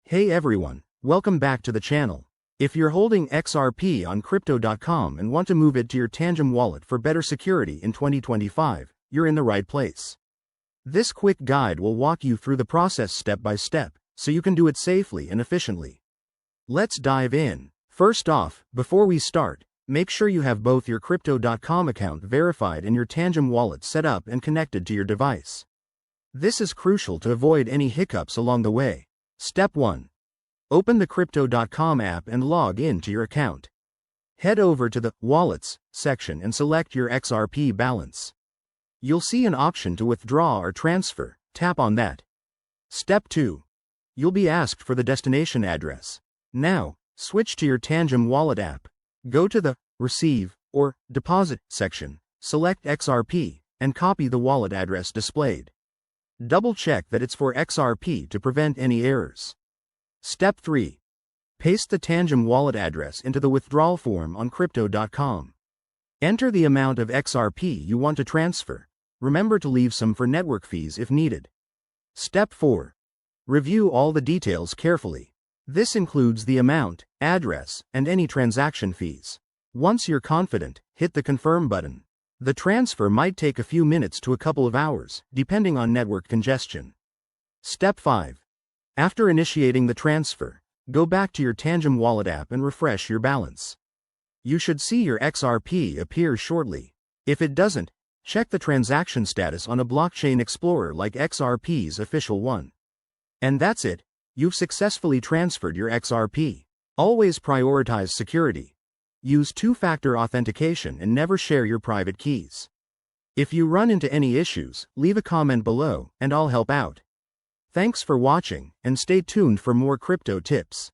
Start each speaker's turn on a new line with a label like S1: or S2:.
S1: Hey everyone, welcome back to the channel. If you're holding XRP on Crypto.com and want to move it to your Tangem wallet for better security in 2025, you're in the right place. This quick guide will walk you through the process step by step, so you can do it safely and efficiently. Let's dive in. First off, before we start, make sure you have both your Crypto.com account verified and your Tangem wallet set up and connected to your device. This is crucial to avoid any hiccups along the way. Step 1. Open the Crypto.com app and log in to your account. Head over to the Wallets section and select your XRP balance. You'll see an option to withdraw or transfer. Tap on that. Step 2. You'll be asked for the destination address. Now, switch to your Tangem Wallet app. Go to the Receive or Deposit section, select XRP, and copy the wallet address displayed. Double-check that it's for XRP to prevent any errors. Step 3. Paste the Tangem wallet address into the withdrawal form on Crypto.com. Enter the amount of XRP you want to transfer. Remember to leave some for network fees if needed. Step 4. Review all the details carefully. This includes the amount, address, and any transaction fees. Once you're confident, hit the Confirm button. The transfer might take a few minutes to a couple of hours, depending on network congestion. Step 5. After initiating the transfer, go back to your Tangem Wallet app and refresh your balance. You should see your XRP appear shortly. If it doesn't, check the transaction status on a blockchain explorer like XRP's official one. And that's it, you've successfully transferred your XRP. Always prioritize security. Use two-factor authentication and never share your private keys. If you run into any issues, leave a comment below, and I'll help out. Thanks for watching, and stay tuned for more crypto tips.